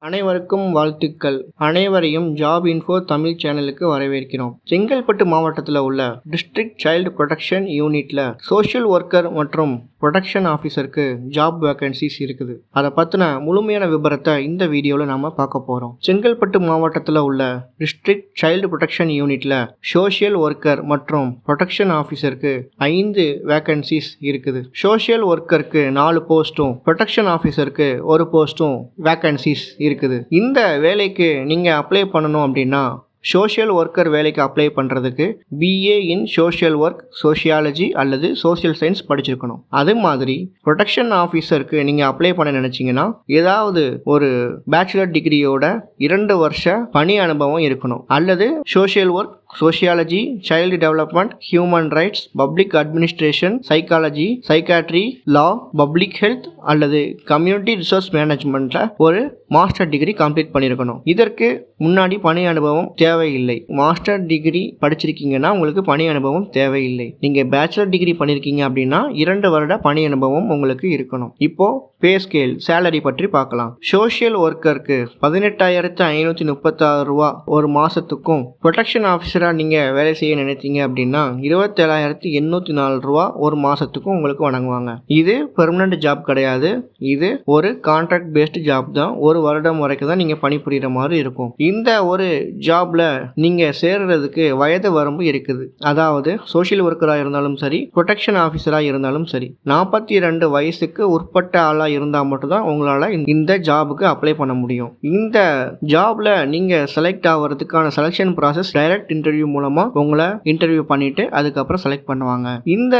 அனைவருக்கும் வாழ்த்துக்கள். அனைவரையும் ஜாப் இன்ஃபோ தமிழ் சேனலுக்கு வரவேற்கிறோம். செங்கல்பட்டு மாவட்டத்தில் உள்ள டிஸ்ட்ரிக்ட் சைல்டு ப்ரொடெக்ஷன் யூனிட்ல சோஷியல் ஒர்க்கர் மற்றும் ப்ரொடெக்ஷன் ஆஃபீஸருக்கு ஜாப் வேகன்சிஸ் இருக்குது. அதை பற்றின முழுமையான விபரத்தை இந்த வீடியோவில் நாம் பார்க்க போகிறோம். செங்கல்பட்டு மாவட்டத்தில் உள்ள டிஸ்ட்ரிக்ட் சைல்டு ப்ரொடெக்ஷன் யூனிட்ல சோஷியல் ஒர்க்கர் மற்றும் ப்ரொடெக்ஷன் ஆஃபீஸருக்கு 5 வேகன்சிஸ் இருக்குது. சோஷியல் ஒர்க்கருக்கு 4 போஸ்ட்டும் ப்ரொடெக்ஷன் ஆஃபீஸருக்கு 1 போஸ்ட்டும் வேகன்சிஸ் இருக்குது. இந்த வேலைக்கு நீங்க அப்ளை பண்ணணும் அப்படின்னா சோஷியல் ஒர்க்கர் வேலைக்கு அப்ளை பண்ணுறதுக்கு BA in social work, sociology அல்லது சோஷியல் சயின்ஸ் படிச்சிருக்கணும். அது மாதிரி ப்ரொடெக்ஷன் ஆஃபீஸருக்கு நீங்கள் அப்ளை பண்ண நினச்சிங்கன்னா ஏதாவது ஒரு பேச்சுலர் டிகிரியோட 2 வருஷ பணி அனுபவம் இருக்கணும். அல்லது social work, sociology, child development, human rights, public administration, psychology, psychiatry, law, public health அல்லது கம்யூனிட்டி ரிசோர்ஸ் மேனேஜ்மெண்ட்ல ஒரு மாஸ்டர் டிகிரி கம்ப்ளீட் பண்ணியிருக்கணும். இதற்கு முன்னாடி பணி அனுபவம் தேவையில்லை. மாஸ்டர் டிகிரி படிச்சிருக்கீங்கன்னா உங்களுக்கு பணி அனுபவம் தேவையில்லை. நீங்க பேச்சுலர் டிகிரி பண்ணிருக்கீங்க அப்படின்னா 2 வருட பணி அனுபவம் உங்களுக்கு இருக்கணும். இப்போ பே ஸ்கேல், சேலரி பற்றி பார்க்கலாம். சோஷியல் ஒர்க்கருக்கு 18,536 ரூபா ஒரு மாசத்துக்கும், ப்ரொடெக்ஷன் ஆஃபீஸரா நீங்க வேலை செய்ய நினைத்தீங்க அப்படின்னா 27,804 ரூபா ஒரு மாசத்துக்கும் உங்களுக்கு வழங்குவாங்க. இது பெர்மனன்ட் ஜாப் கிடையாது. இது ஒரு கான்ட்ராக்ட் பேஸ்ட் ஜாப் தான். 1 வருடம் வரைக்கும் தான் நீங்க பணிபுரிகிற மாதிரி இருக்கும். இந்த ஒரு ஜாப்ல நீங்க சேர்றதுக்கு வயது வரம்பு இருக்குது. அதாவது சோஷியல் ஒர்க்கரா இருந்தாலும் சரி, ப்ரொடெக்ஷன் ஆஃபீஸரா இருந்தாலும் சரி, 42 வயசுக்கு உட்பட்ட ஆளா இருந்தா மட்டும்தான் உங்களால இந்த ஜாபுக்கு அப்ளை பண்ண முடியும். இந்த ஜாப்ல நீங்க செலக்ட் ஆகிறதுக்கான செலக்ஷன் ப்ராசஸ் டைரக்ட் இன்டர்வியூ மூலமா உங்களை இன்டர்வியூ பண்ணிட்டு அதுக்கப்புறம் செலக்ட் பண்ணுவாங்க. இந்த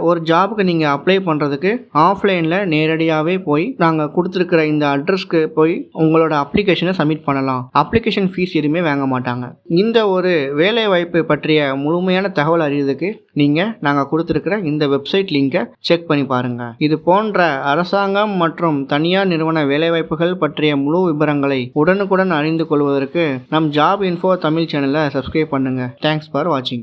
ஒரு ஜாபுக்கு நீங்க அப்ளை பண்றதுக்கு ஆஃப்லைன்ல நேரடியாவே போய் நாங்க கொடுத்துருக்கிற இந்த அட்ரஸ்க்கு போய் உங்களோட அப்ளிகேஷனை சப்மிட் பண்ணலாம். அப்ளிகேஷன் ஃபீஸ் எதுவுமே வாங்க மாட்டாங்க. இந்த ஒரு வேலை வாய்ப்பு பற்றிய முழுமையான தகவல் அறிவதற்கு நீங்க நாங்க கொடுத்திருக்கிற இந்த வெப்சைட் லிங்கை செக் பண்ணி பாருங்க. இது போன்ற அரசாங்கம் மற்றும் தனியார் நிறுவன வேலைவாய்ப்புகள் பற்றிய முழு விவரங்களை உடனுக்குடன் அறிந்து கொள்வதற்கு நம் ஜாப் இன்ஃபோ தமிழ் சேனலை சப்ஸ்கிரைப் பண்ணுங்க. தேங்க்ஸ் ஃபார் வாட்சிங்.